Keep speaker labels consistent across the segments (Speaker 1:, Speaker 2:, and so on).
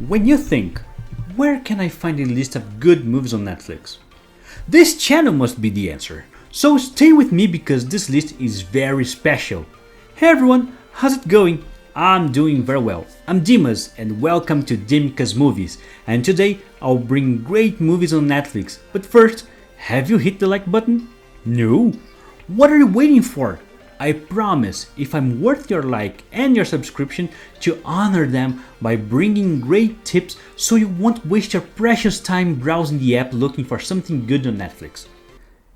Speaker 1: When you think, where can I find a list of good movies on Netflix? This channel must be the answer. So stay with me because this list is very special. Hey everyone, how's it going? I'm doing very well. I'm Dimas and welcome to Dimka's Movies. And today I'll bring great movies on Netflix. But first, have you hit the like button? No? What are you waiting for? I promise, if I'm worth your like and your subscription, to honor them by bringing great tips so you won't waste your precious time browsing the app looking for something good on Netflix.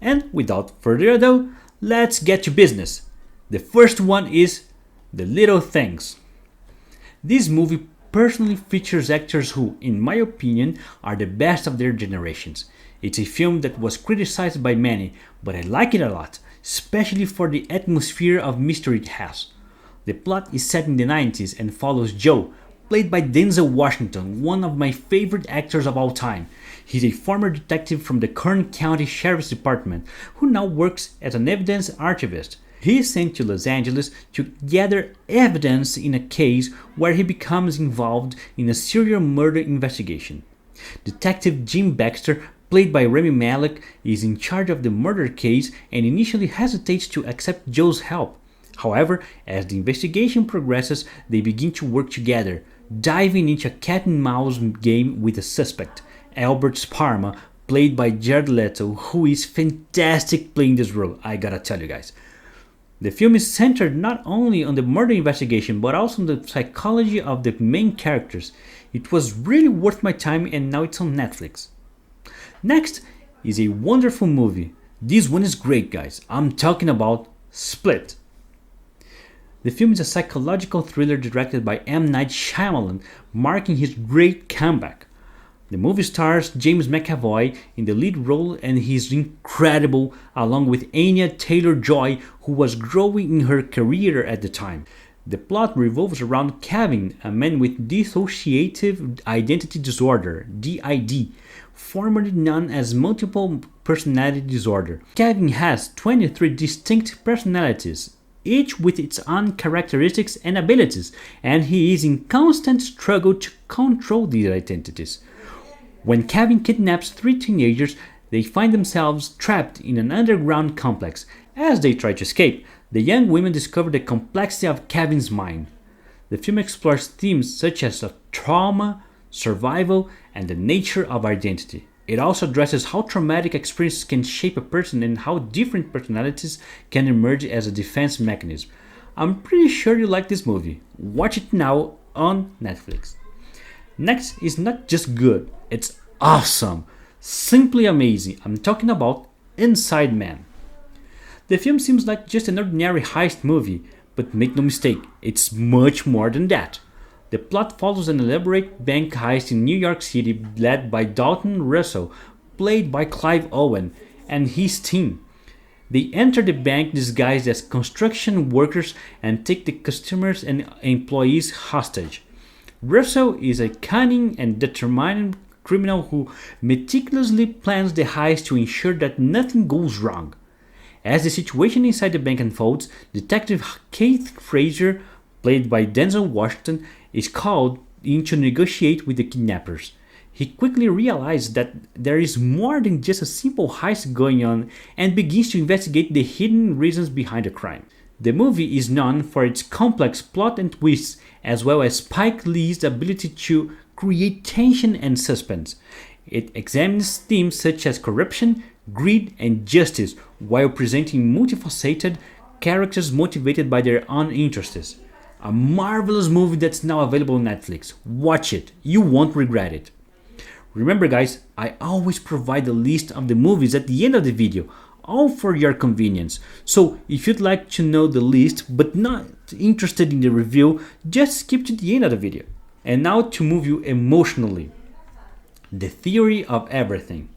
Speaker 1: And without further ado, let's get to business. The first one is The Little Things. This movie personally features actors who, in my opinion, are the best of their generations. It's a film that was criticized by many, but I like it a lot, especially for the atmosphere of mystery it has. The plot is set in the 90s and follows Joe, played by Denzel Washington, one of my favorite actors of all time. He's a former detective from the Kern County Sheriff's Department who now works as an evidence archivist. He is sent to Los Angeles to gather evidence in a case where he becomes involved in a serial murder investigation. Detective Jim Baxter, played by Rami Malek, is in charge of the murder case and initially hesitates to accept Joe's help. However, as the investigation progresses, they begin to work together, diving into a cat and mouse game with the suspect, Albert Sparma, played by Jared Leto, who is fantastic playing this role, I gotta tell you guys. The film is centered not only on the murder investigation but also on the psychology of the main characters. It was really worth my time and now it's on Netflix. Next is a wonderful movie. This one is great, guys. I'm talking about Split. The film is a psychological thriller directed by M. Night Shyamalan, marking his great comeback. The movie stars James McAvoy in the lead role and he's incredible, along with Anya Taylor-Joy, who was growing in her career at the time. The plot revolves around Kevin, a man with dissociative identity disorder, DID, formerly known as multiple personality disorder. Kevin has 23 distinct personalities, each with its own characteristics and abilities, and he is in constant struggle to control these identities. When Kevin kidnaps 3 teenagers, they find themselves trapped in an underground complex. As they try to escape, the young women discover the complexity of Kevin's mind. The film explores themes such as trauma, survival, and the nature of identity. It also addresses how traumatic experiences can shape a person and how different personalities can emerge as a defense mechanism. I'm pretty sure you like this movie. Watch it now on Netflix. Next is not just good, it's awesome. Simply amazing. I'm talking about Inside Man. The film seems like just an ordinary heist movie, but make no mistake, it's much more than that. The plot follows an elaborate bank heist in New York City led by Dalton Russell, played by Clive Owen, and his team. They enter the bank disguised as construction workers and take the customers and employees hostage. Russell is a cunning and determined criminal who meticulously plans the heist to ensure that nothing goes wrong. As the situation inside the bank unfolds, Detective Keith Fraser, played by Denzel Washington, is called in to negotiate with the kidnappers. He quickly realizes that there is more than just a simple heist going on and begins to investigate the hidden reasons behind the crime. The movie is known for its complex plot and twists, as well as Spike Lee's ability to create tension and suspense. It examines themes such as corruption, greed, and justice, while presenting multifaceted characters motivated by their own interests. A marvelous movie that's now available on Netflix. Watch it, you won't regret it. Remember guys, I always provide a list of the movies at the end of the video, all for your convenience. So if you'd like to know the list but not interested in the review, just skip to the end of the video. And now to move you emotionally. The Theory of Everything.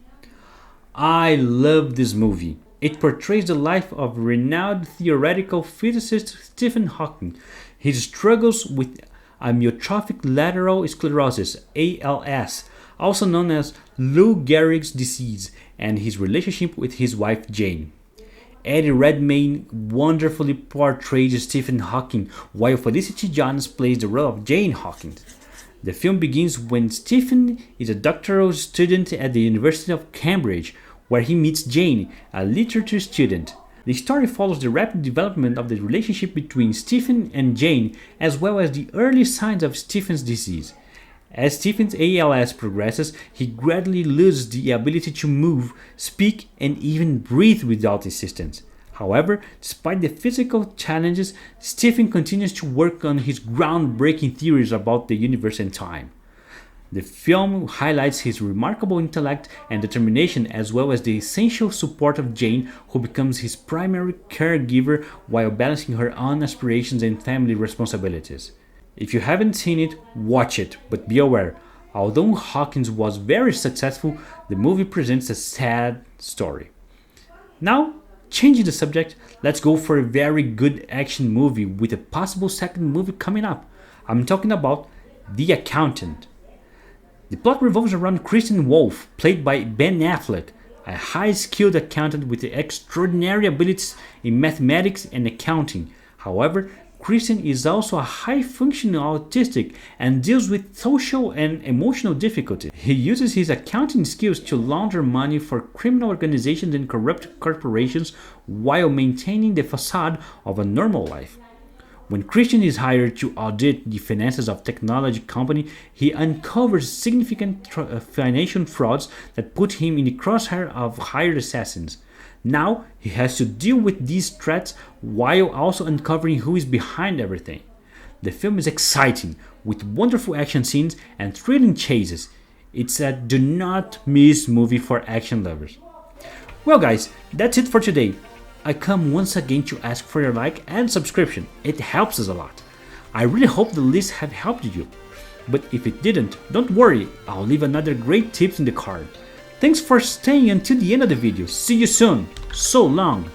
Speaker 1: I love this movie. It portrays the life of renowned theoretical physicist Stephen Hawking, his struggles with amyotrophic lateral sclerosis, ALS, also known as Lou Gehrig's disease, and his relationship with his wife Jane. Eddie Redmayne wonderfully portrays Stephen Hawking, while Felicity Jones plays the role of Jane Hawking. The film begins when Stephen is a doctoral student at the University of Cambridge, where he meets Jane, a literature student. The story follows the rapid development of the relationship between Stephen and Jane, as well as the early signs of Stephen's disease. As Stephen's ALS progresses, he gradually loses the ability to move, speak, and even breathe without assistance. However, despite the physical challenges, Stephen continues to work on his groundbreaking theories about the universe and time. The film highlights his remarkable intellect and determination, as well as the essential support of Jane, who becomes his primary caregiver while balancing her own aspirations and family responsibilities. If you haven't seen it, watch it, but be aware, although Hawkins was very successful, the movie presents a sad story. Now, changing the subject, let's go for a very good action movie with a possible second movie coming up. I'm talking about The Accountant. The plot revolves around Christian Wolff, played by Ben Affleck, a high-skilled accountant with extraordinary abilities in mathematics and accounting. However, Christian is also a high-functioning autistic and deals with social and emotional difficulties. He uses his accounting skills to launder money for criminal organizations and corrupt corporations while maintaining the facade of a normal life. When Christian is hired to audit the finances of a technology company, he uncovers significant financial frauds that put him in the crosshair of hired assassins. Now he has to deal with these threats while also uncovering who is behind everything. The film is exciting, with wonderful action scenes and thrilling chases. It's a do not miss movie for action lovers. Well guys, that's it for today. I come once again to ask for your like and subscription. It helps us a lot. I really hope the list have helped you. But if it didn't, don't worry, I'll leave another great tips in the card. Thanks for staying until the end of the video. See you soon. So long.